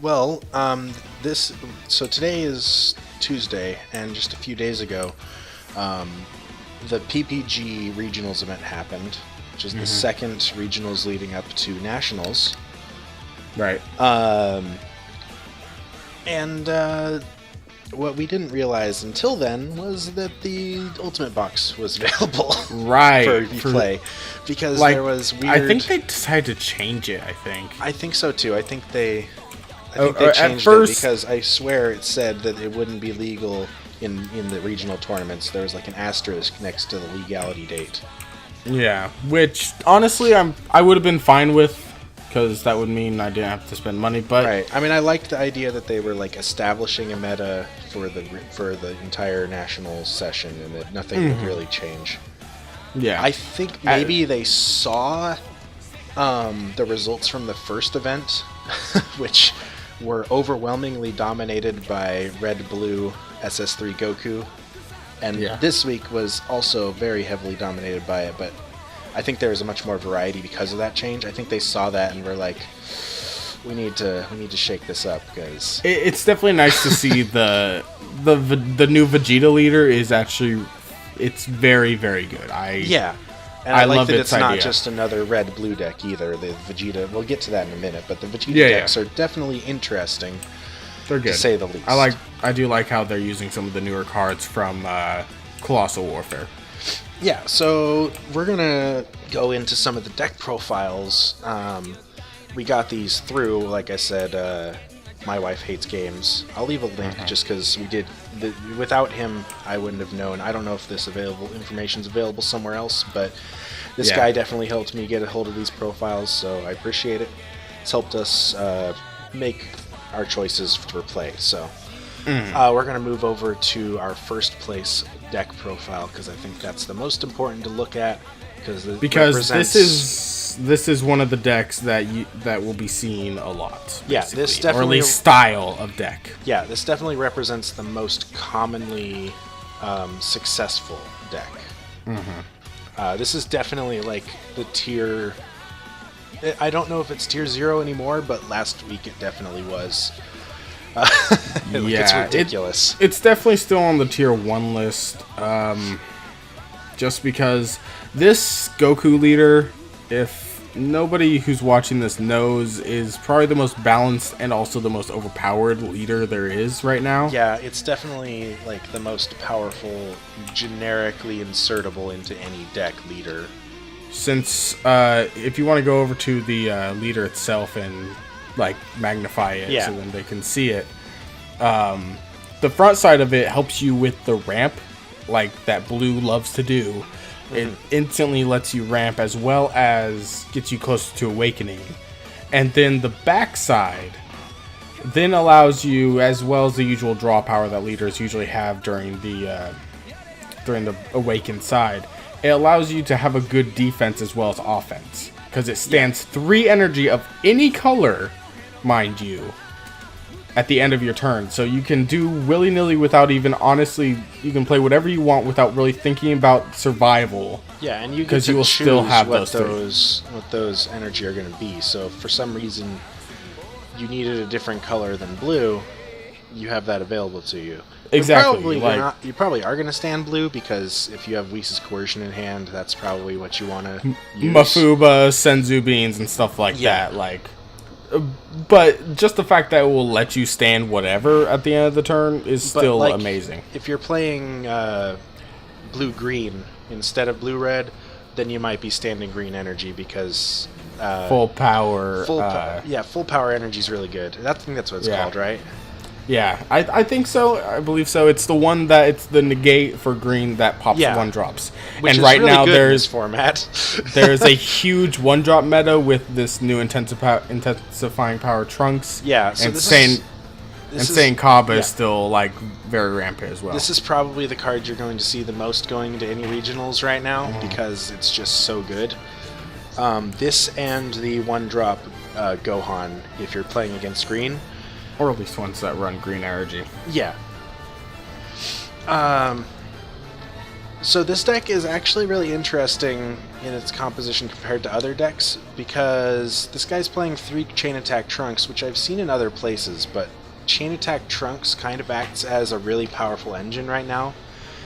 Well, this so today is Tuesday, and just a few days ago, um, the PPG regionals event happened, which is the second regionals leading up to nationals. Right. And what we didn't realize until then was that the Ultimate Box was available Right. for play, because like, there was weird. I think they decided to change it. I think so too. I think they at changed first- it because I swear it said that it wouldn't be legal in the regional tournaments. There was like an asterisk next to the legality date. Yeah, which honestly I would have been fine with, because that would mean I didn't have to spend money. But Right. I mean, I liked the idea that they were like establishing a meta for the entire national session, and that nothing would really change. yeah, I think maybe they saw the results from the first event, which were overwhelmingly dominated by Red Blue SS3 Goku, and Yeah. this week was also very heavily dominated by it, but I think there was a much more variety because of that change. I think they saw that and were like, we need to shake this up, because it's definitely nice to see the new Vegeta leader is actually, it's very, very good. And I like love that its it's not idea. just another red-blue deck either. The Vegeta, we'll get to that in a minute, but the Vegeta Yeah, decks are definitely interesting, They're good, to say the least. I do like how they're using some of the newer cards from Colossal Warfare. Yeah, so we're going to go into some of the deck profiles. We got these through, like I said, My Wife Hates Games. I'll leave a link just because we did... without him, I wouldn't have known. I don't know if this information's available somewhere else, but this Yeah. guy definitely helped me get a hold of these profiles, so I appreciate it. It's helped us make our choices for play, so... we're going to move over to our first place deck profile, because I think that's the most important to look at, because this is one of the decks that will be seen a lot. Yeah, basically, this or at definitely- least style of deck. Yeah, this definitely represents the most commonly successful deck. This is definitely like the tier... I don't know if it's tier 0 anymore, but last week it definitely was. It's ridiculous. It's definitely still on the tier 1 list, just because this Goku leader, if nobody who's watching this knows, is probably the most balanced and also the most overpowered leader there is right now. Yeah, it's definitely like the most powerful, generically insertable into any deck leader. Since if you want to go over to the leader itself and like magnify it so then they can see it, the front side of it helps you with the ramp, like that blue loves to do. It instantly lets you ramp, as well as gets you closer to awakening. And then the back side then allows you, as well as the usual draw power that leaders usually have during the awakened side, it allows you to have a good defense as well as offense, because it stands 3 energy of any color, mind you, at the end of your turn. So you can do willy-nilly without even, honestly, you can play whatever you want without really thinking about survival. Yeah, and you get 'Cause to you will choose still have what those what those energy are going to be. So if for some reason you needed a different color than blue, you have that available to you. Exactly. You probably are going to stand blue, because if you have Whis' Coercion in hand, that's probably what you want to use. Mafuba, Senzu Beans, and stuff like that. But just the fact that it will let you stand whatever at the end of the turn is still amazing. If you're playing blue-green instead of blue-red, then you might be standing green energy, because full power. full power energy is really good. I think that's what it's called, right? Yeah, I think so. I believe so. It's the one that it's the negate for green that pops 1-drops. Which and is right really now good in this there's format. there's a huge 1-drop meta with this new intensifying power Trunks. Yeah, so and Kaba is still like very rampant as well. This is probably the card you're going to see the most going into any regionals right now, because it's just so good. This and the 1-drop Gohan, if you're playing against green. Or at least ones that run green energy. Yeah. So this deck is actually really interesting in its composition compared to other decks, because this guy's playing 3 Chain Attack Trunks, which I've seen in other places, but Chain Attack Trunks kind of acts as a really powerful engine right now,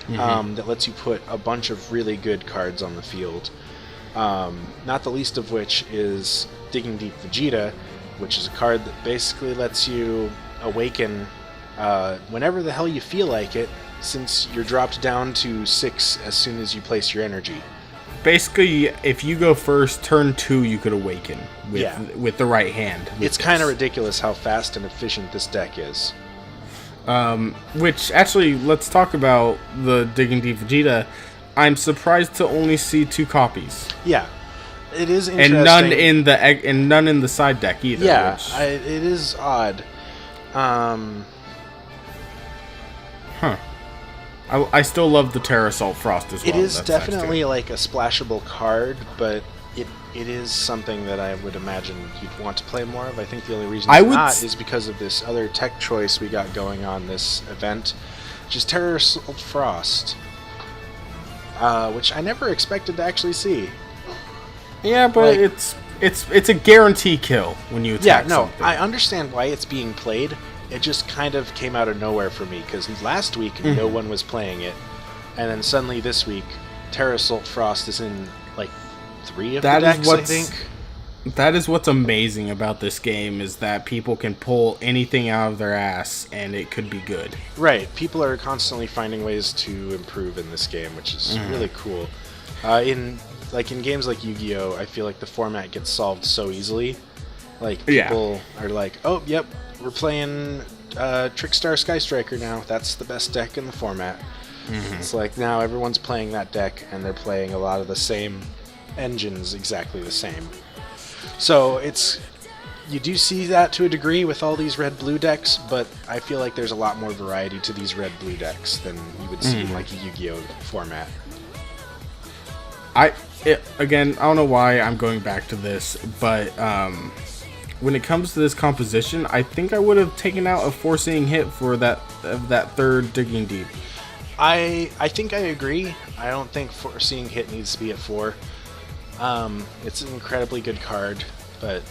that lets you put a bunch of really good cards on the field. Not the least of which is Digging Deep Vegeta, which is a card that basically lets you awaken whenever the hell you feel like it, since you're dropped down to 6 as soon as you place your energy. Basically, if you go first, turn 2, you could awaken with the right hand. It's kind of ridiculous how fast and efficient this deck is. Which, actually, let's talk about the Digging Deep Vegeta. I'm surprised to only see 2 copies. Yeah, it is interesting. And none in the side deck either. Yeah, it is odd. I still love the Terra Assault Frost as well. It is definitely like a splashable card, but it is something that I would imagine you'd want to play more of. I think the only reason it's not is because of this other tech choice we got going on this event, which is Terra Assault Frost, which I never expected to actually see. Yeah, but it's a guarantee kill when you attack something. I understand why it's being played. It just kind of came out of nowhere for me, because last week no one was playing it, and then suddenly this week, Terra Assault Frost is in, like, 3 of the decks, I think. That is what's amazing about this game, is that people can pull anything out of their ass, and it could be good. Right. People are constantly finding ways to improve in this game, which is really cool. In games like Yu-Gi-Oh!, I feel like the format gets solved so easily. Like, people are like, oh, yep, we're playing Trickstar Sky Striker now. That's the best deck in the format. It's like now everyone's playing that deck, and they're playing a lot of the same engines exactly the same. So you do see that to a degree with all these red-blue decks, but I feel like there's a lot more variety to these red-blue decks than you would see in like a Yu-Gi-Oh! Format. Again, I don't know why I'm going back to this, but when it comes to this composition, I think I would have taken out a forcing hit for that 3rd Digging Deep. I think I agree. I don't think Foreseeing Hit needs to be at 4. It's an incredibly good card, but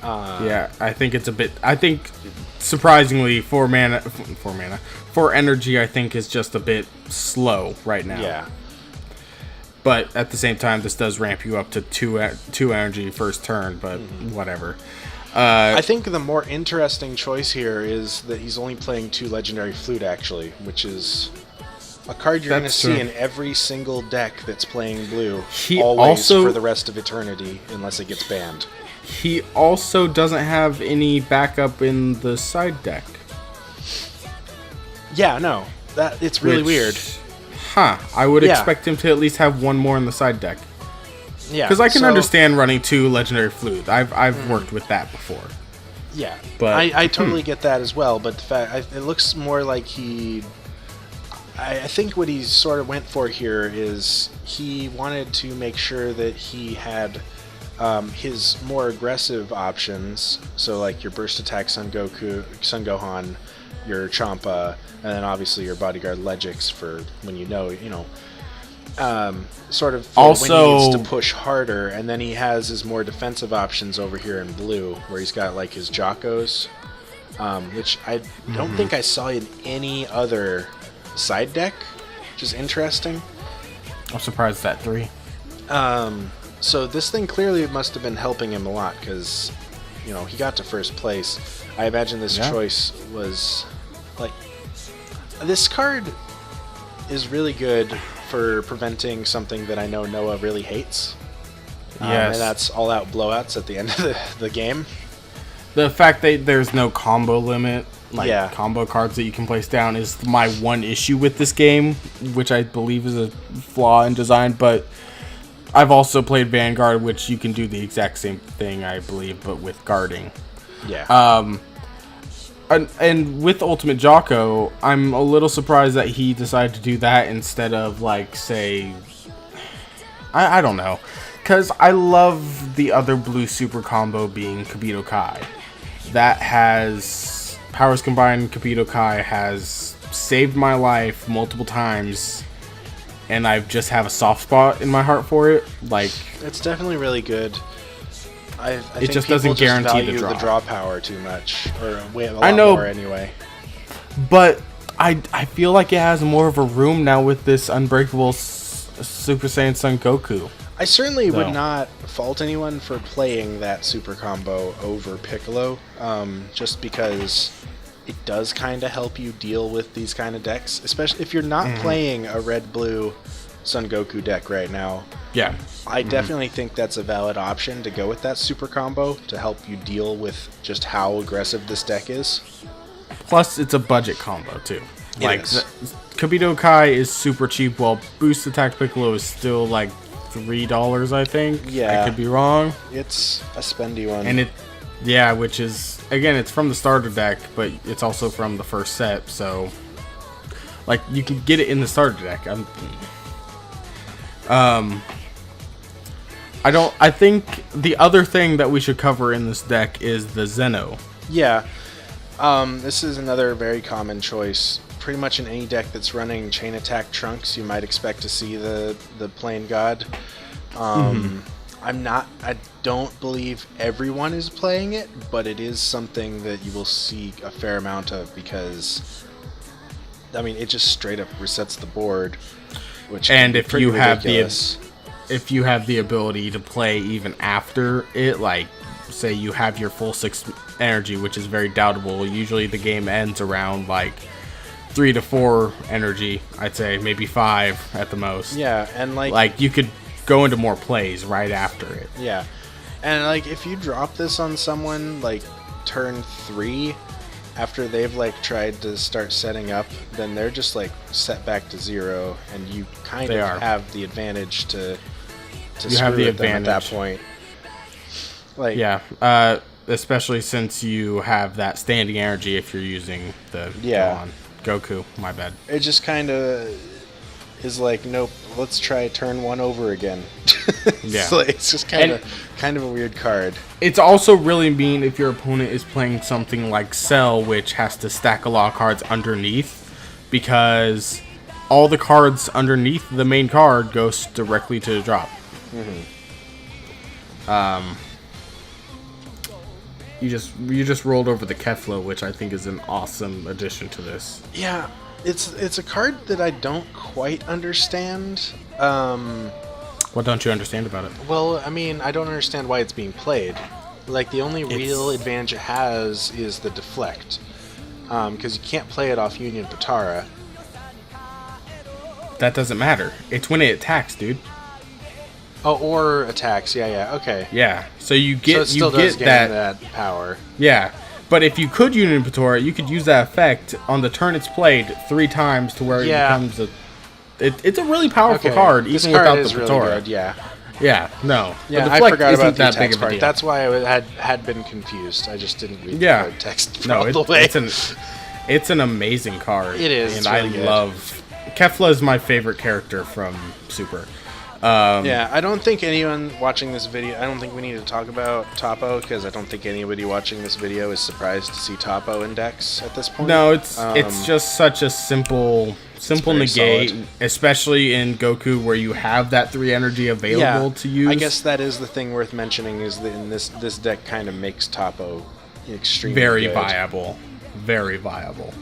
yeah, I think it's a bit. I think surprisingly, 4 energy, I think is just a bit slow right now. Yeah. But at the same time, this does ramp you up to 2 energy first turn. But whatever. I think the more interesting choice here is that he's only playing 2 Legendary Flute, actually, which is a card you're going to see in every single deck that's playing blue, always for the rest of eternity, unless it gets banned. He also doesn't have any backup in the side deck. Yeah, no. It's really weird. I would expect him to at least have 1 more in the side deck. Yeah, because I can understand running 2 Legendary Flute. I've worked with that before. Yeah, but I totally get that as well. But the fact it looks more like I think what he sort of went for here is he wanted to make sure that he had his more aggressive options. So like your burst attack Son Gohan, your Champa, and then obviously your bodyguard Legix for when sort of also when he needs to push harder, and then he has his more defensive options over here in blue, where he's got like his Jockos, which I don't think I saw in any other side deck, which is interesting. I'm surprised at 3. So this thing clearly must have been helping him a lot, because he got to first place. I imagine this choice was like, this card is really good for preventing something that I know Noah really hates. And that's all-out blowouts at the end of the game. The fact that there's no combo limit, combo cards that you can place down, is my one issue with this game, which I believe is a flaw in design, but I've also played Vanguard, which you can do the exact same thing, I believe, but with guarding. Yeah. And with Ultimate Jocko, I'm a little surprised that he decided to do that instead of, like, say... I don't know. Because I love the other blue super combo being Kibito Kai. That has... Powers Combined Kibito Kai has saved my life multiple times and I just have a soft spot in my heart for it. Like, it's definitely really good. I think just people doesn't guarantee value the draw power too much, or a lot I know, more anyway. But I feel like it has more of a room now with this Unbreakable Super Saiyan Son Goku. I certainly would not fault anyone for playing that super combo over Piccolo, just because it does kind of help you deal with these kind of decks, especially if you're not playing a red-blue Son Goku deck right now. Yeah. I definitely think that's a valid option to go with that super combo to help you deal with just how aggressive this deck is. Plus, it's a budget combo, too. Like, is. Kabito Kai is super cheap, while Boost Attack Piccolo is still like $3, I think. Yeah. I could be wrong. It's a spendy one. And which is, again, it's from the starter deck, but it's also from the first set, so, like, you can get it in the starter deck. I think the other thing that we should cover in this deck is the Zeno. Yeah. This is another very common choice. Pretty much in any deck that's running Chain Attack Trunks, you might expect to see the Plain God. I don't believe everyone is playing it, but it is something that you will see a fair amount of because, I mean, it just straight up resets the board, which and if you if you have the ability to play even after it, like say you have your full 6 energy, which is very doubtable. Usually the game ends around like 3 to 4 energy, I'd say maybe 5 at the most. Yeah, and like you could go into more plays right after it. Yeah, and like if you drop this on someone like turn 3 after they've like tried to start setting up, then they're just like set back to 0, and you kind of have the advantage to you have the advantage at that point. Like, yeah, especially since you have that standing energy if you're using the Goku. My bad. It just kind of is like, nope, let's try turn 1 over again. Yeah, it's just kind of a weird card. It's also really mean if your opponent is playing something like Cell, which has to stack a lot of cards underneath, because all the cards underneath the main card goes directly to the drop. You just rolled over the Kefla, which I think is an awesome addition to this. Yeah, it's a card that I don't quite understand. What don't you understand about it? Well, I mean, I don't understand why it's being played. Like, the only real advantage it has is the deflect, because you can't play it off Union Potara. That doesn't matter. It's when it attacks, dude. Oh, or attacks. Yeah, okay. Yeah, so you get that power. Yeah, but if you could Union Potara, you could use that effect on the turn it's played 3 times to where it becomes a... It's a really powerful card, even without the Potara. Really good, yeah. Yeah, no. Yeah, I forgot about the text part. That's why I had been confused. I just didn't read the text all the way. It's an amazing card. It is, and really I love... Kefla is my favorite character from Super. Yeah, I don't think anyone watching this video... I don't think we need to talk about Topo, because I don't think anybody watching this video is surprised to see Topo in decks at this point. No, it's just such a simple negate, solid. Especially in Goku, where you have that 3 energy available to use. I guess that is the thing worth mentioning, is that in this deck kind of makes Topo extremely very good. viable. Very viable.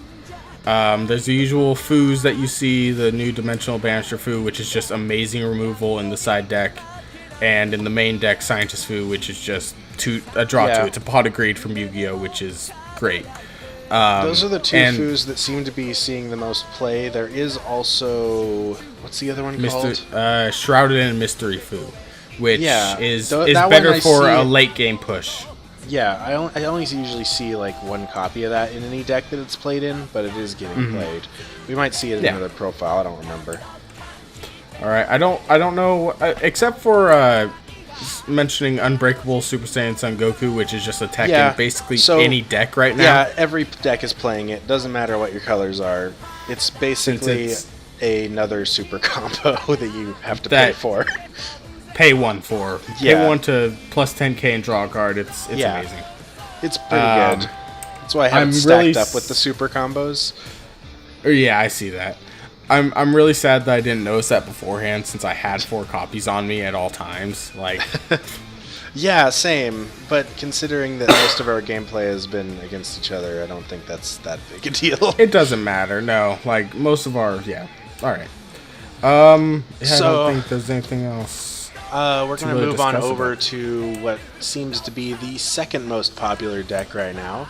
There's the usual foos that you see, the new Dimensional Banisher foo, which is just amazing removal in the side deck, and in the main deck, Scientist foo, which is just a draw 2. It's a Pot of Greed from Yu-Gi-Oh!, which is great. Those are the 2 foos that seem to be seeing the most play. There is also... What's the other one called? Shrouded in Mystery foo, which is that better for a late game push. Yeah, I only usually see like 1 copy of that in any deck that it's played in, but it is getting played. We might see it in another profile. I don't remember. All right, I don't know, except for mentioning Unbreakable Super Saiyan Son Goku, which is just attacking basically any deck right now. Yeah, every deck is playing it. Doesn't matter what your colors are. It's basically another super combo that you have to pay for. Pay 1 for. Pay 1 to plus 10k and draw a card. It's amazing. It's pretty good. That's why I have it stacked up with the super combos. Yeah, I see that. I'm really sad that I didn't notice that beforehand, since I had 4 copies on me at all times. Like, yeah, same. But considering that most of our gameplay has been against each other, I don't think that's that big a deal. It doesn't matter. No, like most of our All right. I don't think there's anything else. We're going to move on over to what seems to be the second most popular deck right now,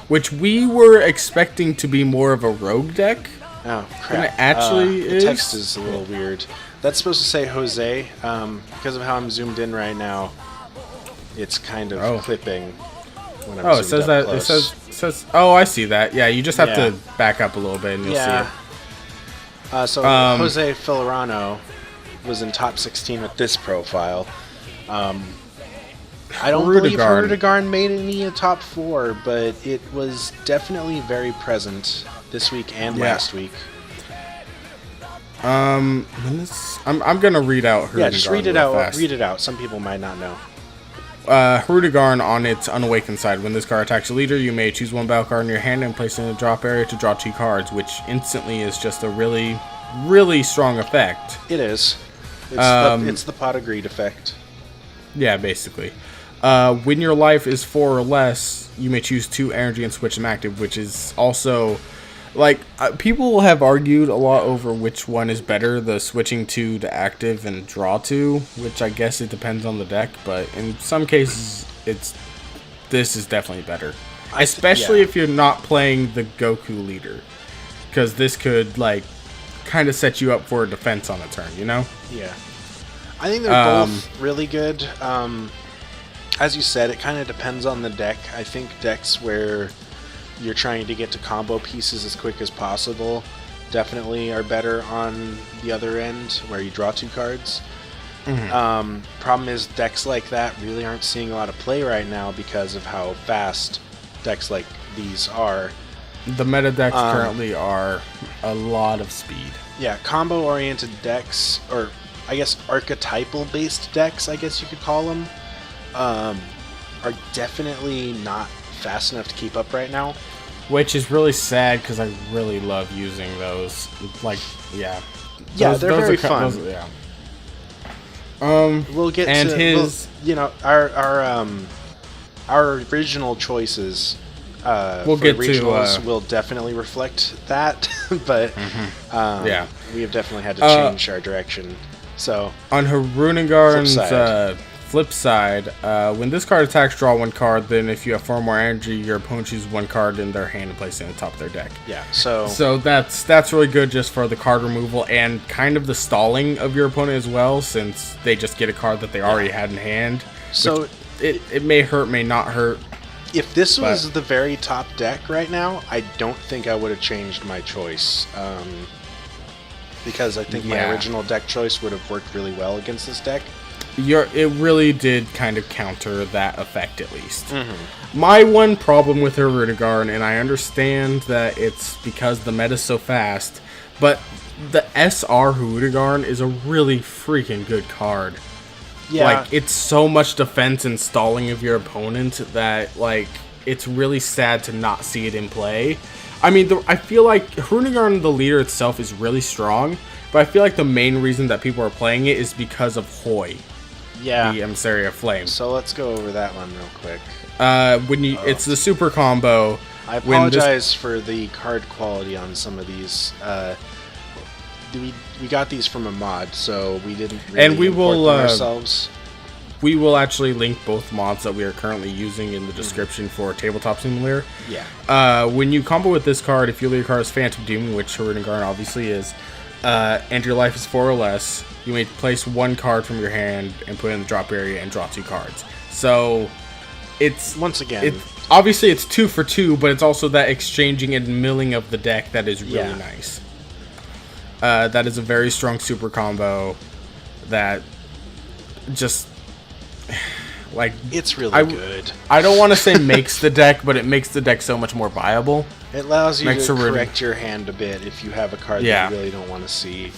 which we were expecting to be more of a rogue deck. Oh, crap. And it actually is. The text is a little weird. That's supposed to say Jose. Because of how I'm zoomed in right now, it's kind of clipping when I'm it says that. Close. It says. Oh, I see that. Yeah, you just have to back up a little bit and you'll see it. So Jose Filarano was in top 16 with this profile. I don't believe Rudigarn made any top 4, but it was definitely very present this week and last week. I'm gonna read out Rudigarn. Yeah, just read it out. Fast. Read it out. Some people might not know. Rudigarn on its unawakened side. When this card attacks a leader, you may choose 1 battle card in your hand and place it in the drop area to draw 2 cards, which instantly is just a really, really strong effect. It is. It's the pot of greed effect. Yeah, basically. When your life is 4 or less, you may choose 2 energy and switch them active, which is also, like, people have argued a lot over which one is better, the switching 2 to active and draw 2, which I guess it depends on the deck, but in some cases, this is definitely better. Especially if you're not playing the Goku leader, because this could, like, kind of set you up for a defense on a turn, you know? Yeah. I think they're both really good. As you said, it kind of depends on the deck. I think decks where you're trying to get to combo pieces as quick as possible definitely are better on the other end, where you draw 2 cards. Problem is, decks like that really aren't seeing a lot of play right now because of how fast decks like these are. The meta decks currently are a lot of speed. Yeah, combo-oriented decks, or I guess archetypal-based decks, I guess you could call them, are definitely not fast enough to keep up right now. Which is really sad, because I really love using those. Like, yeah. Yeah, they're very fun. We'll get and to his, our original choices. We'll for get regionals to will definitely reflect that, but we have definitely had to change our direction. So on Rudigarn's flip side, when this card attacks, draw 1 card. Then if you have 4 more energy, your opponent chooses 1 card in their hand and place it on the top of their deck. Yeah, so that's really good just for the card removal and kind of the stalling of your opponent as well, since they just get a card that they already had in hand. So it may hurt, may not hurt. If this was the very top deck right now, I don't think I would have changed my choice. Because I think my original deck choice would have worked really well against this deck. It really did kind of counter that effect, at least. My one problem with her Rudigarn, and I understand that it's because the meta's so fast, but the SR Rudigarn is a really freaking good card. Yeah. Like, it's so much defense and stalling of your opponent that, like, it's really sad to not see it in play. I mean, I feel like Rudigarn, the leader itself, is really strong, but I feel like the main reason that people are playing it is because of Hoi. Yeah. The Emissary of Flame. So let's go over that one real quick. It's the super combo. I apologize for the card quality on some of these. We got these from a mod, so we didn't really import them ourselves. We will actually link both mods that we are currently using in the description for Tabletop Simulator. Yeah. When you combo with this card, if your leader card is Phantom Demon, which Rudigarn obviously is, and your life is 4 or less, you may place 1 card from your hand and put it in the drop area and draw 2 cards. So it's obviously it's 2 for 2, but it's also that exchanging and milling of the deck that is really nice. That is a very strong super combo that just, like, it's really good. I don't want to say makes the deck, but it makes the deck so much more viable. It allows you to correct your hand a bit if you have a card that you really don't want to see.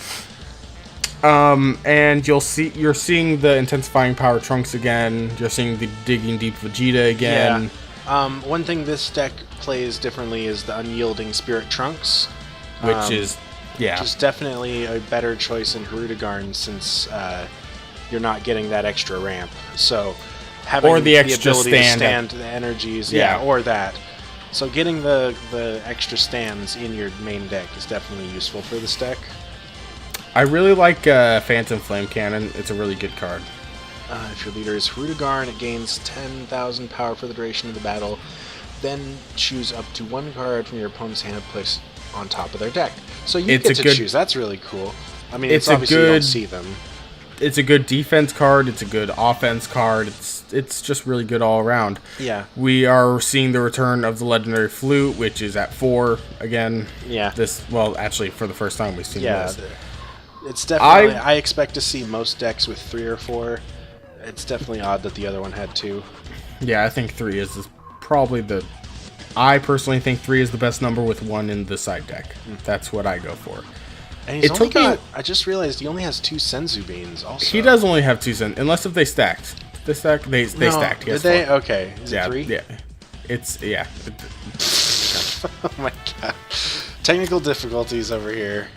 And you're seeing the intensifying power Trunks again. You're seeing the digging deep Vegeta again. Yeah. One thing this deck plays differently is the unyielding Spirit Trunks, which is Yeah. Which is definitely a better choice in Hirudegarn since you're not getting that extra ramp. So having or the extra ability stand. to stand the energies, or that. So getting the extra stands in your main deck is definitely useful for this deck. I really like Phantom Flame Cannon. It's a really good card. If your leader is Hirudegarn, it gains 10,000 power for the duration of the battle. Then choose up to one card from your opponent's hand and place on top of their deck. So you get to choose. That's really cool. I mean, it's obviously you don't see them. It's a good defense card. It's a good offense card. It's just really good all around. Yeah. We are seeing the return of the legendary flute, which is at 4 again. Yeah. Actually, for the first time we've seen this. It's definitely. I expect to see most decks with 3 or 4. It's definitely odd that the other one had 2. Yeah, I think 3 is probably the. I personally think 3 is the best number with 1 in the side deck. That's what I go for. And he's only got. I just realized he only has 2 Senzu Beans. Also, he does only have 2 Senzu, unless if they stacked. They stacked. They stacked. Did they? Okay. Is it 3? Yeah. It's Oh my god. Technical difficulties over here.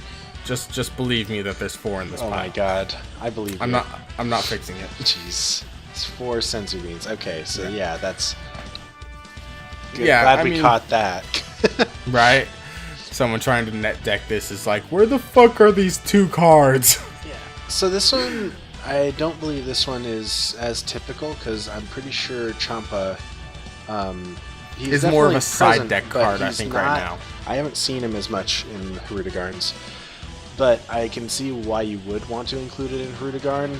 Just believe me that there's 4 in this pile. Oh my god. I believe you. I'm not fixing it. Jeez. It's 4 Senzu Beans. Okay, so that's good. Yeah, Glad we caught that. Right? Someone trying to net deck this is like, where the fuck are these 2 cards? Yeah. So this one, I don't believe this one is as typical because I'm pretty sure Champa he's more of a side deck card, I think, right now. I haven't seen him as much in Hirudegarns, but I can see why you would want to include it in Hirudegarn.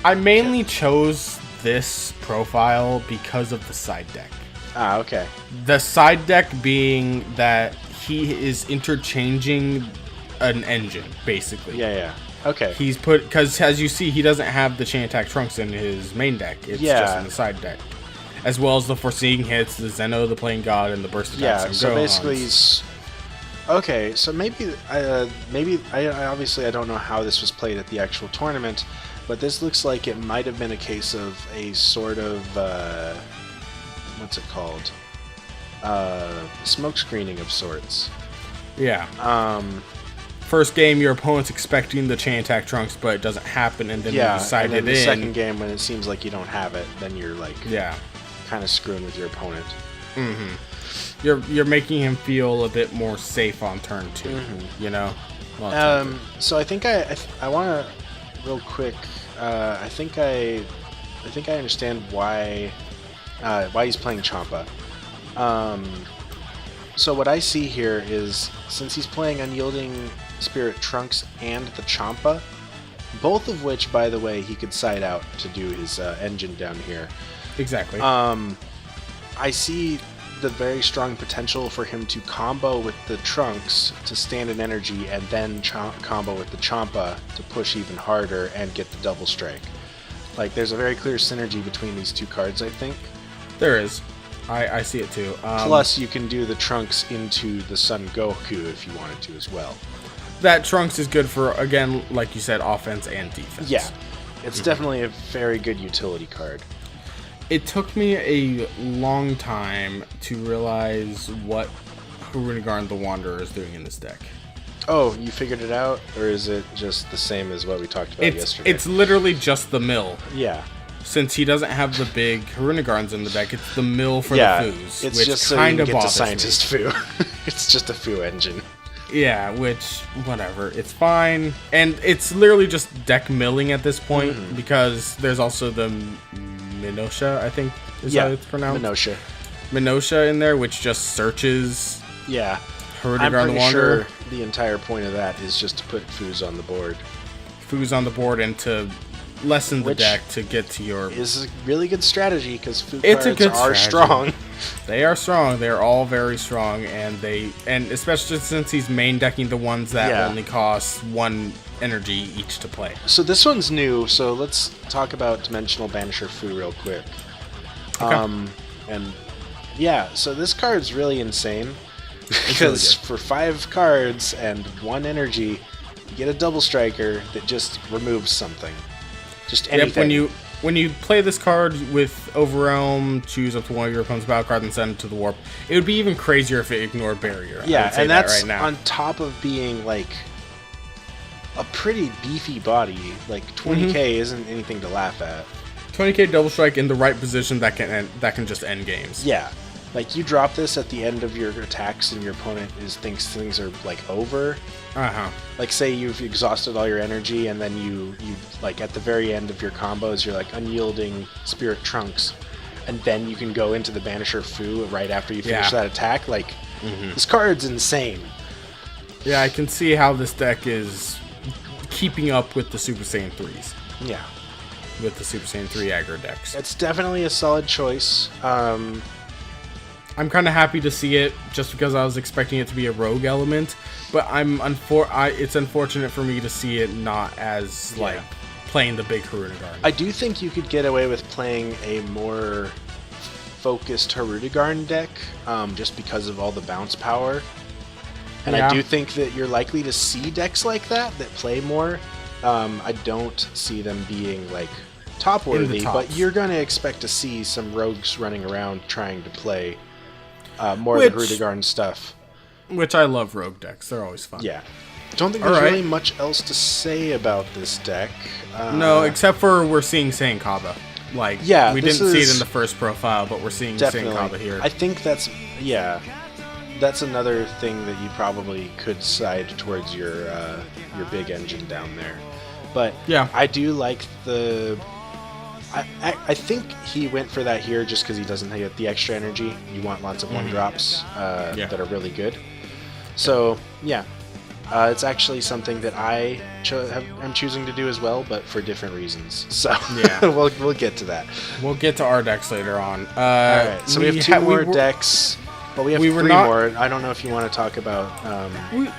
I mainly chose this profile because of the side deck. Ah, okay. The side deck being that he is interchanging an engine, basically. Yeah. Okay. He's because as you see, he doesn't have the Chain Attack Trunks in his main deck. It's just in the side deck. As well as the Foreseeing Hits, the Zeno, the Playing God, and the Burst Attacks. Yeah, so basically he's... Okay, so maybe I obviously I don't know how this was played at the actual tournament, but this looks like it might have been a case of a sort of what's it called? Smoke screening of sorts. Yeah. First game, your opponent's expecting the Chain Attack Trunks, but it doesn't happen, and then you decide and then the second game, when it seems like you don't have it, then you're like, kind of screwing with your opponent. Mm-hmm. You're making him feel a bit more safe on turn 2. You know. So I think I want to real quick. I think I understand why he's playing Champa. So what I see here is, since he's playing Unyielding Spirit Trunks and the Champa, both of which, by the way, he could side out to do his engine down here. Exactly. I see the very strong potential for him to combo with the Trunks to stand an energy, and then combo with the Champa to push even harder and get the double strike. Like, there's a very clear synergy between these 2 cards, I think. There is. I see it too. Plus, you can do the Trunks into the Son Goku if you wanted to as well. That Trunks is good for, again, like you said, offense and defense. Yeah. It's definitely a very good utility card. It took me a long time to realize what Hirudegarn the Wanderer is doing in this deck. Oh, you figured it out? Or is it just the same as what we talked about yesterday? It's literally just the mill. Yeah. Since he doesn't have the big Hirudegarns in the deck, it's the mill for the Foos. It's which just so kind you of can get to bothers Scientist Foo. It's just a Foo engine. Yeah, which, whatever, it's fine. And it's literally just deck milling at this point, because there's also the Minosha, I think is how it's pronounced. Minosha in there, which just searches Hirudegarn I'm pretty the Wanderer. sure the entire point of that is just to put Foos on the board. Foos on the board and to lessen the deck to get to your... is a really good strategy, because Foo cards are strong. They are strong. They're all very strong, and especially since he's main decking the ones that only cost 1 energy each to play. So this one's new, so let's talk about Dimensional Banisher Foo real quick. Okay. So this card's really insane, because for 5 cards and 1 energy, you get a double striker that just removes something. Just anything. when you play this card with Overwhelm, choose up to one of your opponent's battle card and send it to the warp. It would be even crazier if it ignored Barrier. Yeah, and that's right now. On top of being like a pretty beefy body. Like 20k isn't anything to laugh at. 20k double strike in the right position that can just end games. Yeah. Like, you drop this at the end of your attacks and your opponent thinks things are, like, over. Uh-huh. Like, say you've exhausted all your energy, and then you like, at the very end of your combos, you're, like, unyielding Spirit Trunks. And then you can go into the Banisher Fu right after you finish that attack. Like, this card's insane. Yeah, I can see how this deck is keeping up with the Super Saiyan 3s. Yeah. With the Super Saiyan 3 aggro decks. It's definitely a solid choice. I'm kind of happy to see it, just because I was expecting it to be a rogue element, but it's unfortunate for me to see it not as like playing the big Harunagarn. I do think you could get away with playing a more focused Harunagarn deck, just because of all the bounce power. And I do think that you're likely to see decks like that play more. I don't see them being like top worthy, but you're going to expect to see some rogues running around trying to play more of the Harunagarn stuff. Which I love rogue decks. They're always fun. Yeah. Don't think there's really much else to say about this deck. No, except for we're seeing Saiyan Kaba. Like, we didn't see it in the first profile, but we're seeing Saiyan Kaba here. I think that's another thing that you probably could side towards your big engine down there. But I do like the... I think he went for that here just because he doesn't have the extra energy. You want lots of one-drops that are really good. So, it's actually something that I'm choosing to do as well, but for different reasons. So, we'll get to that. We'll get to our decks later on. Alright, so we have two more decks. But we have three more. I don't know if you want to talk about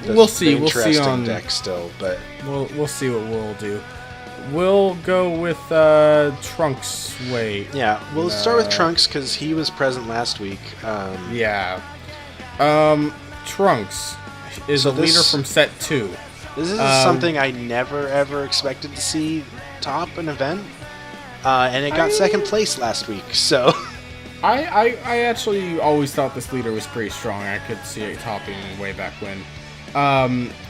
we'll see. We'll see on deck still, but we'll see what we'll do. We'll go with Trunks. Wait. Yeah, we'll start with Trunks because he was present last week. Trunks is a leader from set 2. This is something I never ever expected to see top an event, and it got second place last week. So. I actually always thought this leader was pretty strong. I could see it topping way back when.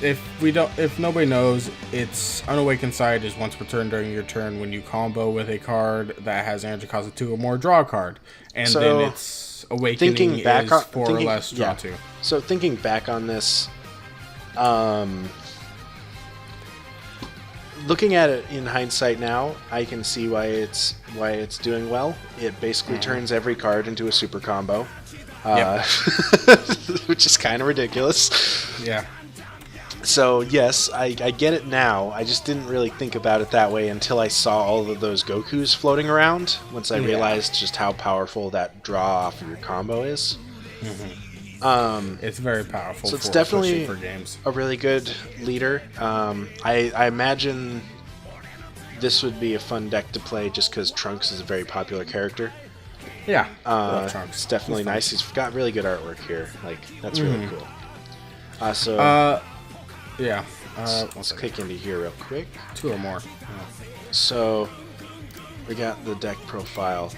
If nobody knows, it's Unawakened Sight is once per turn during your turn when you combo with a card that has energy cost of 2 or more, draw a card, and then its awakening is 4 or less, draw 2. So thinking back on this, looking at it in hindsight now, I can see why it's doing well. It basically turns every card into a super combo, which is kind of ridiculous. Yeah. So yes, I get it now. I just didn't really think about it that way until I saw all of those Gokus floating around. Once I realized just how powerful that draw off of your combo is. It's very powerful. So it's definitely for games. A really good leader. I imagine this would be a fun deck to play just because Trunks is a very popular character. Yeah, Trunks. It's definitely nice. He's got really good artwork here. Like, that's really cool. Let's click into here real quick. 2 or more. So we got the deck profile.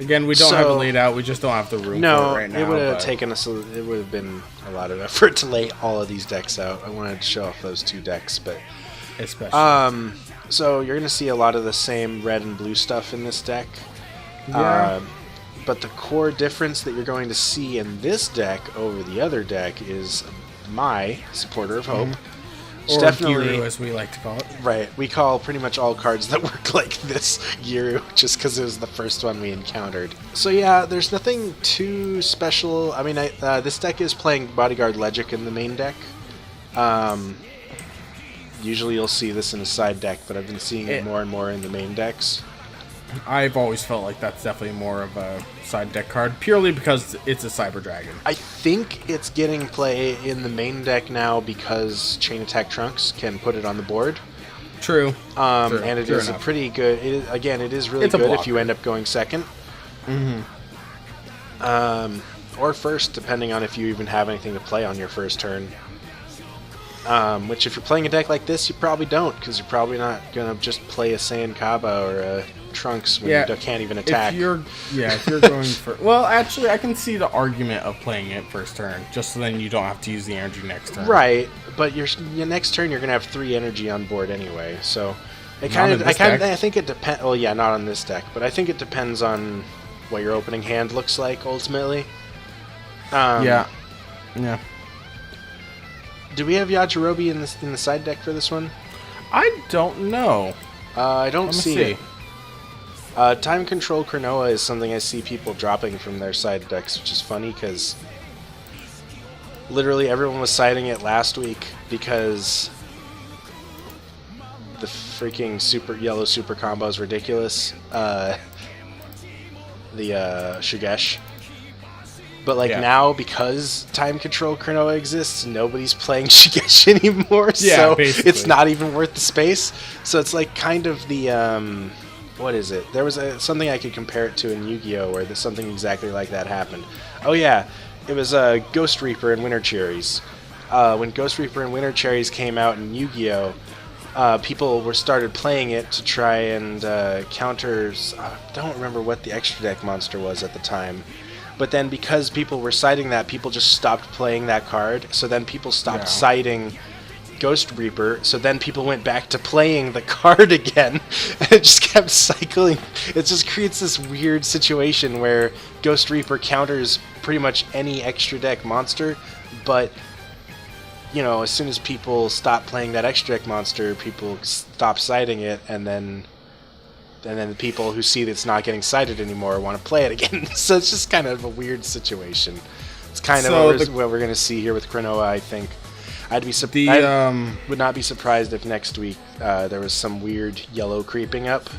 Again, we don't have it laid out. We just don't have the room for it right now. It would have taken us. It would have been a lot of effort to lay all of these decks out. I wanted to show off those 2 decks, but especially. So you're gonna see a lot of the same red and blue stuff in this deck. Yeah. But the core difference that you're going to see in this deck over the other deck is my Supporter of Hope. Or definitely, Giru, as we like to call it. Right. We call pretty much all cards that work like this Giru, just because it was the first one we encountered. So yeah, there's nothing too special. I mean, this deck is playing Bodyguard Legic in the main deck. Usually you'll see this in a side deck, but I've been seeing it more and more in the main decks. I've always felt like that's definitely more of a side deck card, purely because it's a Cyber Dragon. I think it's getting play in the main deck now because Chain Attack Trunks can put it on the board. True. And it is a pretty good... it is really good if you end up going second. Or first, depending on if you even have anything to play on your first turn. Which, if you're playing a deck like this, you probably don't, because you're probably not going to just play a Saiyan Kaba or a Trunks when you can't even attack. If you're going for... Well, actually, I can see the argument of playing it first turn, just so then you don't have to use the energy next turn. Right, but your next turn, you're going to have 3 energy on board anyway, so... I think it depends... Well, yeah, not on this deck, but I think it depends on what your opening hand looks like, ultimately. Yeah. Do we have Yajirobe in the side deck for this one? I don't know. I don't see it. Time Control Cronoa is something I see people dropping from their side decks, which is funny because literally everyone was citing it last week because the freaking yellow super combo is ridiculous. The Shugesh. But now, because Time Control Cronoa exists, nobody's playing Shigesh anymore, so basically. It's not even worth the space. So it's like kind of the, what is it? There was something I could compare it to in Yu-Gi-Oh! Where something exactly like that happened. Oh yeah, it was Ghost Reaper and Winter Cherries. When Ghost Reaper and Winter Cherries came out in Yu-Gi-Oh! People started playing it to try and counter... I don't remember what the extra deck monster was at the time. But then because people were citing that, people just stopped playing that card. So then people stopped citing Ghost Reaper. So then people went back to playing the card again. And it just kept cycling. It just creates this weird situation where Ghost Reaper counters pretty much any extra deck monster. But, you know, as soon as people stop playing that extra deck monster, people stop citing it, and then the people who see that it's not getting cited anymore want to play it again. So it's just kind of a weird situation. It's kind of what we're going to see here with Cronoa, I think. I would not be surprised if next week there was some weird yellow creeping up.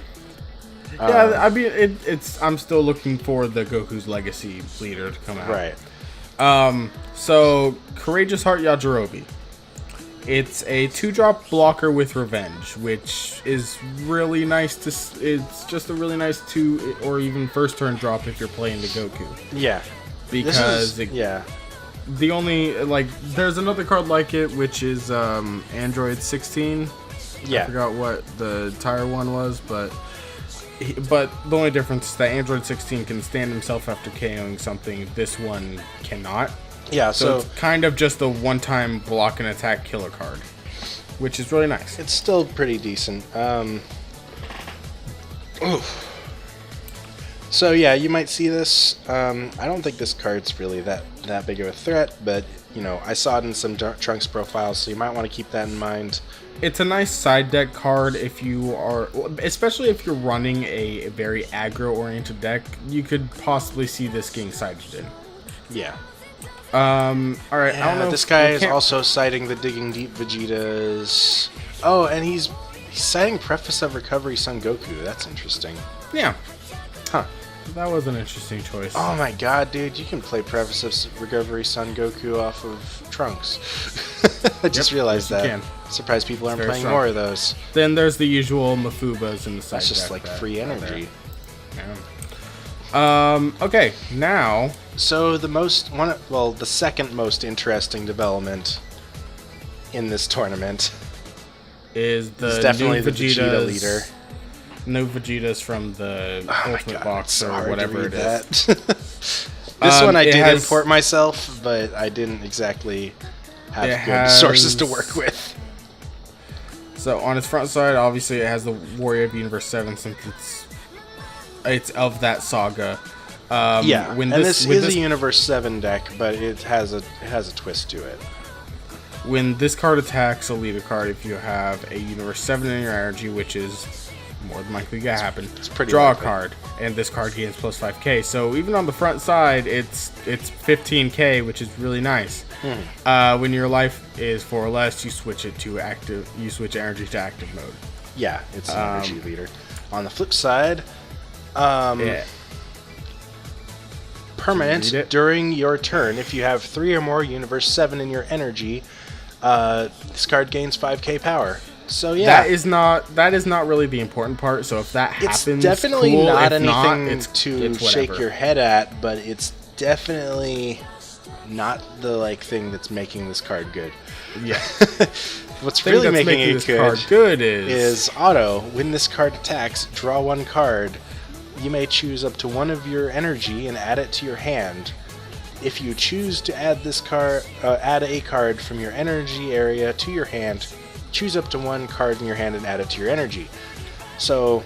I mean, I'm still looking for the Goku's Legacy leader to come out. Right. So, Courageous Heart Yajirobe. It's a 2-drop blocker with Revenge, which is really nice it's just a really nice 2 or even first turn drop if you're playing the Goku. Yeah. Because the only there's another card like it, which is Android 16. Yeah. I forgot what the tire one was, but the only difference is that Android 16 can stand himself after KOing something. This one cannot. Yeah, so it's kind of just a one-time block and attack killer card, which is really nice. It's still pretty decent. So yeah, you might see this. I don't think this card's really that big of a threat, but you know, I saw it in some Trunks profiles, so you might want to keep that in mind. It's a nice side deck card if you are, especially if you're running a very aggro-oriented deck. You could possibly see this getting sided in. Yeah. All right. Yeah, I don't know. This guy is also citing the Digging Deep Vegetas. Oh, and he's citing Preface of Recovery Son Goku. That's interesting. Yeah. Huh. That was an interesting choice. Oh my god, dude! You can play Preface of Recovery Son Goku off of Trunks. I just realized that. Can. Surprised people aren't playing more of those. Then there's the usual Mafubas in the side. That's just like free energy. Yeah. Okay, now. So the second most interesting development in this tournament is definitely new the Vegeta leader. No Vegetas from the Ultimate Box or whatever it is. This one I did import myself, but I didn't exactly have good sources to work with. So on its front side, obviously it has the Warrior of Universe 7 since it's of that saga. This is a Universe 7 deck, but it has a twist to it. When this card attacks a leader card, if you have a Universe 7 in your energy, which is more than likely gonna happen, it's pretty draw likely. a card, and this card gains plus 5k. So even on the front side, it's 15k, which is really nice. When your life is 4 or less, you switch it to active. You switch energy to active mode. Yeah, it's an energy leader. On the flip side, permanent during your turn. If you have 3 or more Universe 7 in your energy, this card gains 5k power. So yeah, that is not really the important part. So if that happens, it's definitely cool. not if anything not, to shake your head at, but it's definitely not the like thing that's making this card good. Yeah. What's really making it this card good is auto. When this card attacks, draw one card. You may choose up to one of your energy and add it to your hand. If you choose to add this card, add a card from your energy area to your hand, choose up to one card in your hand and add it to your energy. So,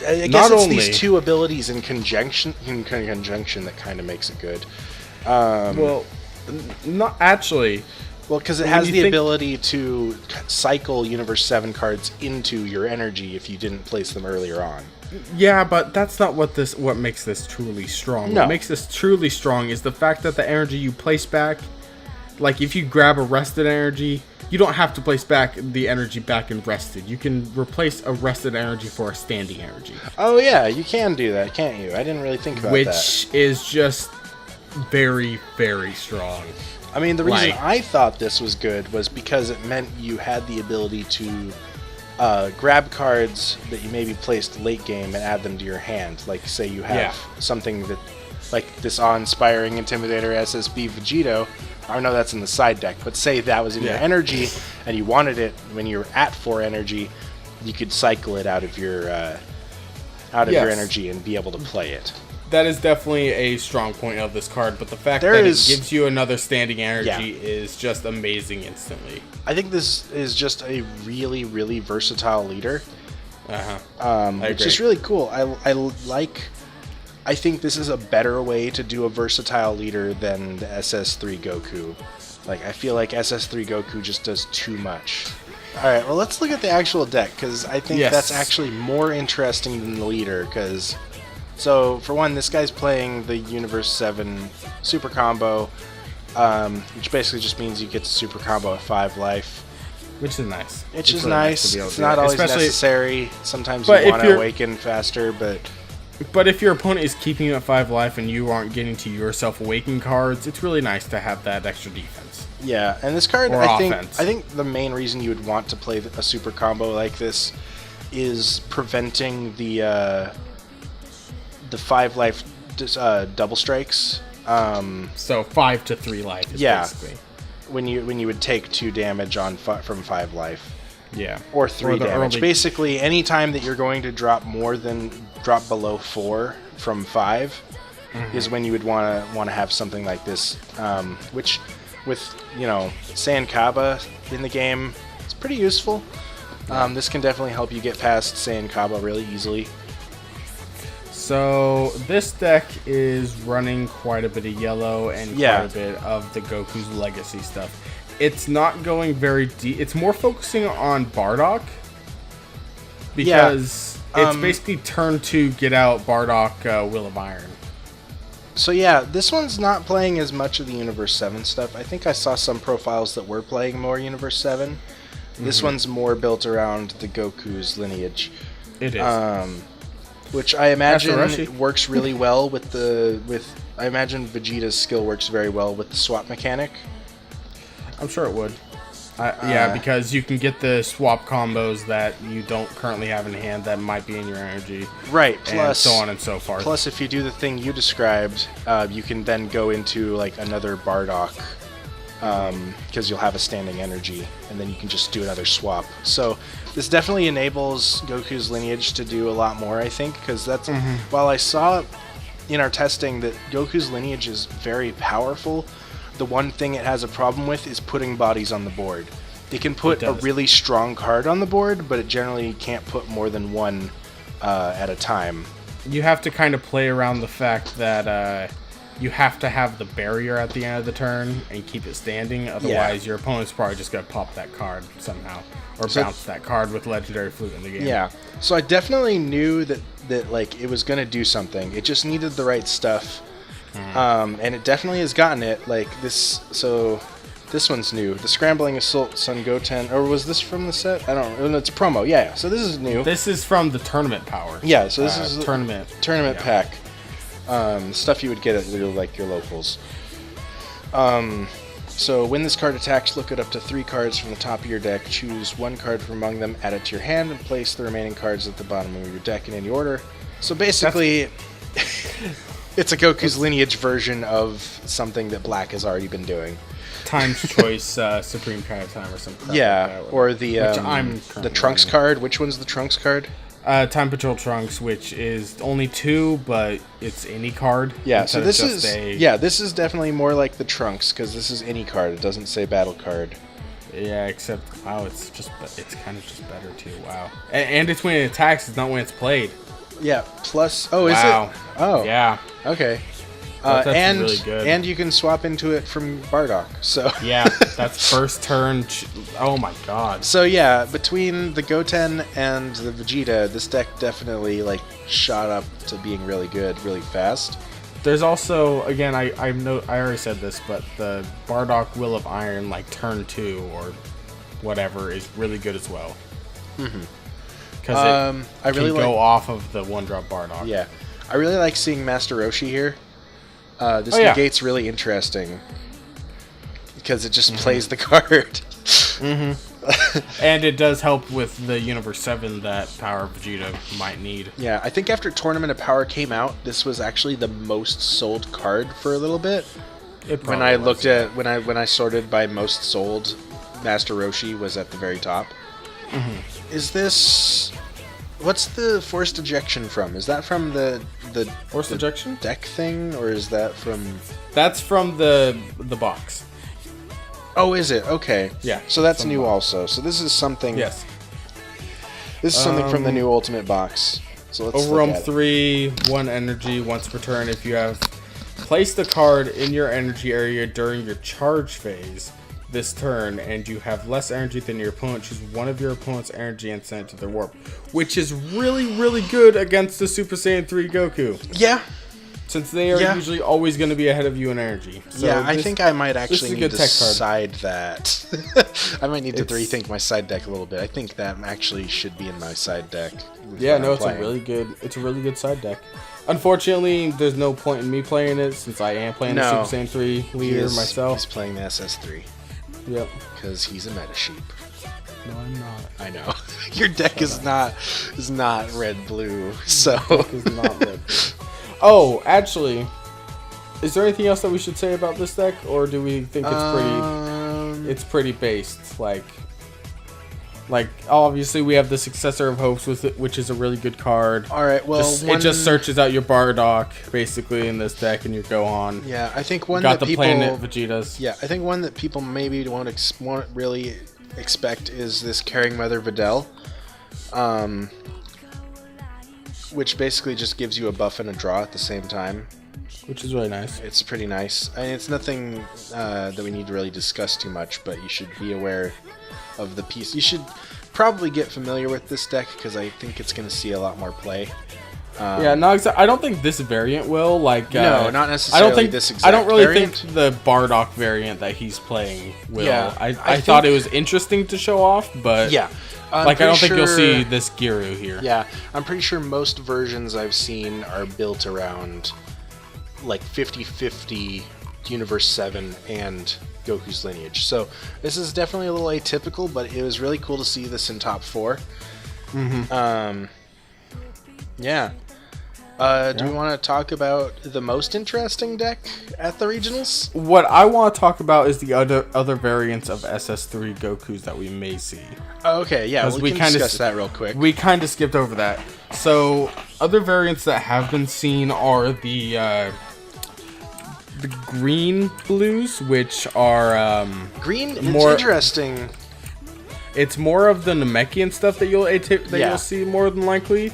I guess it's these two abilities in conjunction that kind of makes it good. Well, not actually. Well, because it has the ability to cycle Universe 7 cards into your energy if you didn't place them earlier on. Yeah, but that's not what makes this truly strong. No. What makes this truly strong is the fact that the energy you place back, like if you grab a rested energy, you don't have to place back the energy back in rested. You can replace a rested energy for a standing energy. Oh yeah, you can do that, can't you? I didn't really think about that. Which is just very, very strong. I mean, the reason I thought this was good was because it meant you had the ability to grab cards that you maybe placed late game and add them to your hand. Like, say you have something that, like this awe-inspiring Intimidator SSB Vegito. I know that's in the side deck, but say that was in your energy and you wanted it when you were at 4 energy, you could cycle it out of your your energy and be able to play it. That is definitely a strong point of this card, but the fact that it gives you another standing energy is just amazing instantly. I think this is just a really, really versatile leader. Which is really cool. I think this is a better way to do a versatile leader than the SS3 Goku. Like, I feel like SS3 Goku just does too much. Alright, well, let's look at the actual deck, because I think that's actually more interesting than the leader, because... So, for one, this guy's playing the Universe 7 Super Combo, which basically just means you get to Super Combo at 5 life. Which is nice. It's just really nice. It's not always necessary. Sometimes you want to awaken faster, but... But if your opponent is keeping you at 5 life and you aren't getting to your self-awaken cards, it's really nice to have that extra defense. Yeah, and this card, I think the main reason you would want to play a Super Combo like this is preventing the 5 life double strikes. So 5 to 3 life is basically. When you would take 2 damage from 5 life. Yeah. Or 3 damage. Basically, any time that you're going to drop below 4 from 5 is when you would want to have something like this. Which, with Saiyan Kaba in the game, it's pretty useful. This can definitely help you get past Saiyan Kaba really easily. So this deck is running quite a bit of yellow and quite a bit of the Goku's Legacy stuff. It's not going very deep. It's more focusing on Bardock because it's basically turn to get out Bardock Will of Iron. So yeah, this one's not playing as much of the Universe 7 stuff. I think I saw some profiles that were playing more Universe 7. This one's more built around the Goku's lineage. It is. Which I imagine works really well I imagine Vegeta's skill works very well with the swap mechanic. I'm sure it would. Because you can get the swap combos that you don't currently have in hand that might be in your energy. Right, and so on and so forth. Plus, if you do the thing you described, you can then go into like another Bardock, because you'll have a standing energy, and then you can just do another swap. So this definitely enables Goku's lineage to do a lot more, I think, because that's... While I saw in our testing that Goku's lineage is very powerful, the one thing it has a problem with is putting bodies on the board. It can put a really strong card on the board, but it generally can't put more than one at a time. You have to kind of play around the fact that you have to have the barrier at the end of the turn and keep it standing. Otherwise, your opponent's probably just going to pop that card somehow. Or bounce that card with Legendary Flute in the game. Yeah. So I definitely knew that like, it was going to do something. It just needed the right stuff. And it definitely has gotten it. Like this, so this one's new. The Scrambling Assault Son Goten, or was this from the set? I don't know. It's a promo. Yeah. So this is new. This is from the tournament power. Yeah. So this is tournament pack. Stuff you would get at your locals. So when this card attacks, look at up to 3 cards from the top of your deck. Choose 1 card from among them, add it to your hand, and place the remaining cards at the bottom of your deck in any order. So basically... It's a Goku's lineage version of something that Black has already been doing. Times choice, supreme kind of time or something. Yeah, like or the Trunks card. Which one's the Trunks card? Time Patrol Trunks, which is only 2, but it's any card. Yeah, so this is definitely more like the Trunks because this is any card. It doesn't say battle card. Yeah, except it's kind of just better too. Wow, and it's when it attacks. It's not when it's played. Yeah. Plus, is it? Oh, yeah. Okay. That's really good. And you can swap into it from Bardock. So yeah, that's first turn. Oh my god. So yeah, between the Goten and the Vegeta, this deck definitely like shot up to being really good, really fast. There's also, again, I already said this, but the Bardock Will of Iron, like turn 2 or whatever, is really good as well. Mm-hmm. Because it can go off of the 1-drop Bardock. Yeah, I really like seeing Master Roshi here. This negate's really interesting because it just plays the card. And it does help with the Universe 7 that Power Vegeta might need. Yeah, I think after Tournament of Power came out, this was actually the most sold card for a little bit. When I sorted by most sold, Master Roshi was at the very top. Is this... What's the forced ejection from? Is that from the forced ejection deck thing, or is that from? That's from the box. Oh, is it? Okay. Yeah. So that's new also. So this is something. Yes. This is something from the new Ultimate box. So let's Overwhelm 3, 1 energy once per turn. If you have placed a card in your energy area during your charge phase this turn, and you have less energy than your opponent, choose one of your opponent's energy and send it to their warp, which is really, really good against the Super Saiyan 3 Goku. Yeah. Since they are usually always going to be ahead of you in energy. So yeah, I think I might actually need to side that. I might need to rethink my side deck a little bit. I think that actually should be in my side deck. Yeah, no, it's a really good side deck. Unfortunately, there's no point in me playing it since I am playing the Super Saiyan 3 leader myself. He's playing the SS3. Yep. Because he's a meta sheep. No, I'm not. I know. Your deck is not red-blue, so... Is not red-blue. Oh, actually, is there anything else that we should say about this deck, or do we think it's pretty based? Like obviously we have the Successor of Hopes with it, which is a really good card. All right, well, it just searches out your Bardock basically in this deck, and you go on. Yeah, I think one got that the Planet Vegetas. Yeah, I think one that people maybe won't really expect is this Caring Mother Videl, which basically just gives you a buff and a draw at the same time. Which is really nice. It's pretty nice. I mean, it's nothing that we need to really discuss too much, but you should be aware of the piece. You should probably get familiar with this deck because I think it's going to see a lot more play. Yeah, no, I don't think this variant will. No, not necessarily this exact variant. I don't really think the Bardock variant that he's playing will. Yeah, I thought it was interesting to show off, but yeah. I don't think you'll see this Giru here. Yeah, I'm pretty sure most versions I've seen are built around like 50-50 Universe 7 and Goku's lineage. So this is definitely a little atypical, but it was really cool to see this in top 4. Yeah. Do we want to talk about the most interesting deck at the regionals? What I want to talk about is the other variants of SS3 Gokus that we may see. Okay, yeah, we can discuss that real quick. We kind of skipped over that. So, other variants that have been seen are the green blues, which are green. It's interesting. It's more of the Namekian stuff that you'll see more than likely.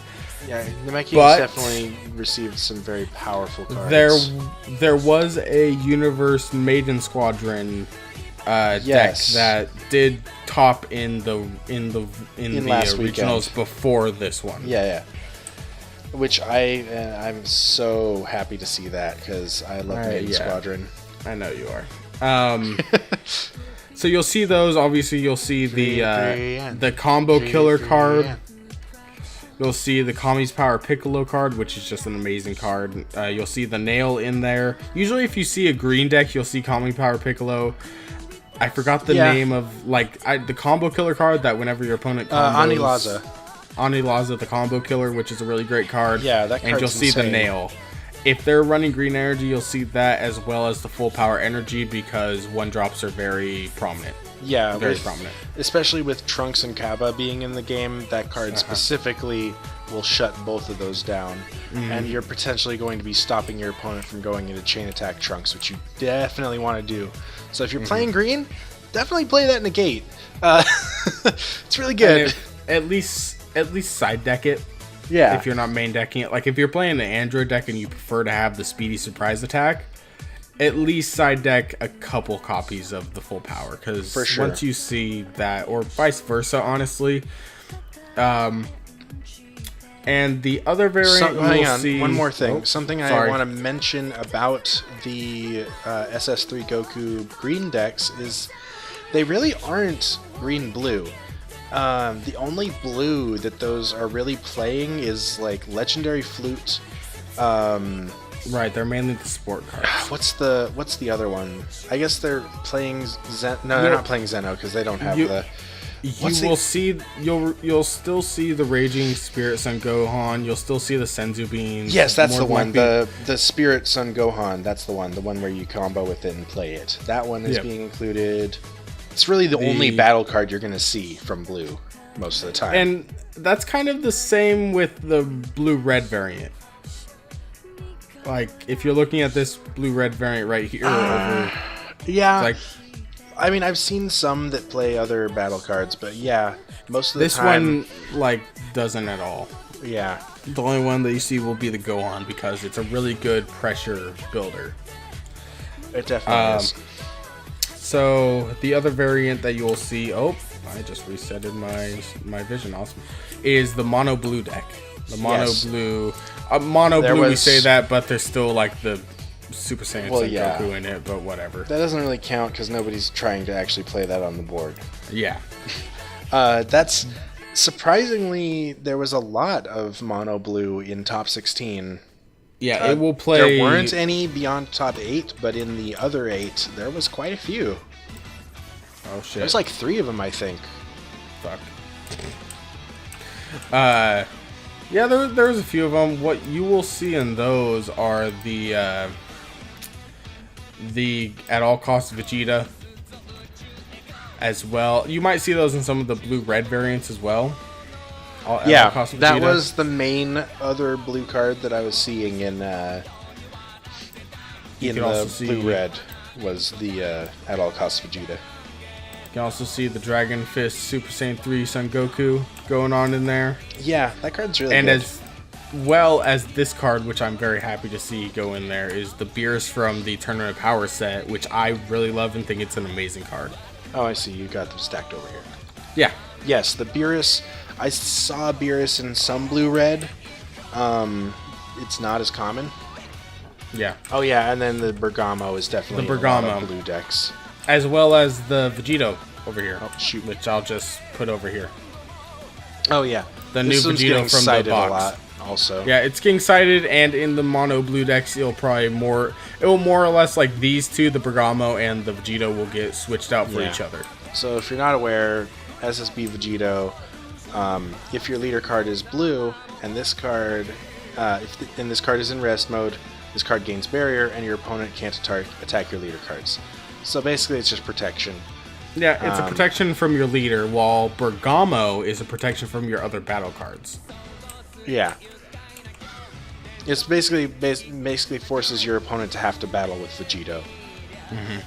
Yeah, Namekian's definitely received some very powerful cards. There was a Universe Maiden Squadron deck that did top in the regionals before this one. Yeah. Which I'm so happy to see that because I love Maiden Squadron. I know you are. So you'll see those. Obviously, you'll see the Combo Killer card. You'll see the Kami's Power Piccolo card, which is just an amazing card. You'll see the Nail in there. Usually, if you see a green deck, you'll see Kami Power Piccolo. I forgot the name of the Combo Killer card that whenever your opponent combos... Anilaza, the Combo Killer, which is a really great card. Yeah, that card's And you'll see insane. the Nail. If they're running green energy, you'll see that as well as the full power energy because 1-drops are very prominent. Yeah, very prominent. Especially with Trunks and Kaba being in the game, that card specifically will shut both of those down. And you're potentially going to be stopping your opponent from going into chain attack Trunks, which you definitely want to do. So if you're playing green, definitely play that negate. It's really good. At least side deck it. Yeah. If you're not main decking it. Like if you're playing an Android deck and you prefer to have the speedy surprise attack, at least side deck a couple copies of the full power. Because once you see that, or vice versa, honestly. And the other variant, hang on, see... one more thing. Something I want to mention about the SS3 Goku green decks is they really aren't green-blue. The only blue that those are really playing is like Legendary Flute. Right, they're mainly the sport cards. What's the other one? I guess they're playing Zen. No, they're not playing Zeno because they don't have the. You'll still see the Raging Spirit Son Gohan. You'll still see the Senzu Beans. Yes, that's the one. The Spirit Son Gohan. That's the one. The one where you combo with it and play it. That one is being included. It's really the only battle card you're going to see from blue most of the time. And that's kind of the same with the blue-red variant. Like, if you're looking at this blue-red variant right here, yeah. Like, I mean, I've seen some that play other battle cards, but yeah, most of the this time... This one, like, doesn't at all. Yeah. The only one that you see will be the Gohan because it's a really good pressure builder. It definitely is. So, the other variant that you'll see... Oh, I just resetted my vision. Awesome. Is the mono blue deck. The mono blue... mono blue, we say that, but there's still, like, the Super Saiyan Goku in it, but whatever. That doesn't really count because nobody's trying to actually play that on the board. Yeah. That's... Surprisingly, there was a lot of mono blue in top 16. Yeah, it will play... There weren't any beyond top 8, but in the other 8, there was quite a few. Oh, shit. There's like 3 of them, I think. Fuck. Yeah, there's a few of them. What you will see in those are the at all costs Vegeta as well. You might see those in some of the blue-red variants as well. Yeah, that was the main other blue card that I was seeing in the blue-red was the at all costs Vegeta. You can also see the Dragon Fist Super Saiyan 3 Son Goku going on in there. Yeah, that card's really good. And as well as this card, which I'm very happy to see go in there, is the Beerus from the Tournament of Power set, which I really love and think it's an amazing card. Oh, I see. You got them stacked over here. Yeah. Yes, the Beerus. I saw Beerus in some blue-red. It's not as common. Yeah. Oh, yeah, and then the Bergamo is definitely the Bergamo. Blue decks. As well as the Vegito over here. Oh, shoot. Which I'll just put over here. Oh, yeah. The new Vegito from the box. A lot also. Yeah, it's getting cited, and in the mono blue decks, it will more or less, like these two, the Bergamo and the Vegito, will get switched out for each other. So if you're not aware, SSB Vegito, if your leader card is blue, and this card, and this card is in rest mode, this card gains barrier, and your opponent can't attack your leader cards. So basically, it's just protection. Yeah, it's a protection from your leader, while Bergamo is a protection from your other battle cards. Yeah. It's basically forces your opponent to have to battle with Vegito. Mm-hmm.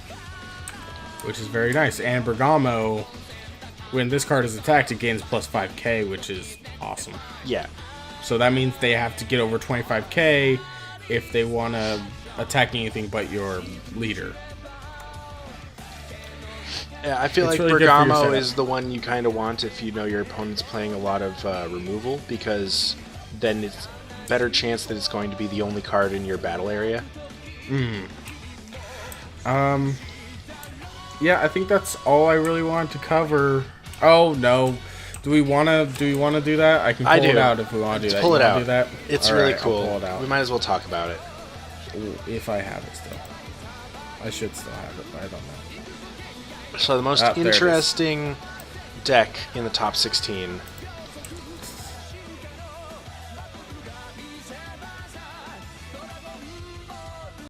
Which is very nice. And Bergamo, when this card is attacked, it gains plus 5k, which is awesome. Yeah. So that means they have to get over 25k if they want to attack anything but your leader. Yeah, I feel like really Bergamo is the one you kind of want if you know your opponent's playing a lot of removal, because then it's better chance that it's going to be the only card in your battle area. Yeah, I think that's all I really wanted to cover. Oh no, do we want to do that? I can pull it out if we want to do that. Pull it out. Do that? It's really cool. Pull it out. We might as well talk about it. If I have it still, I should still have it, but I don't know. So the most interesting deck in the top 16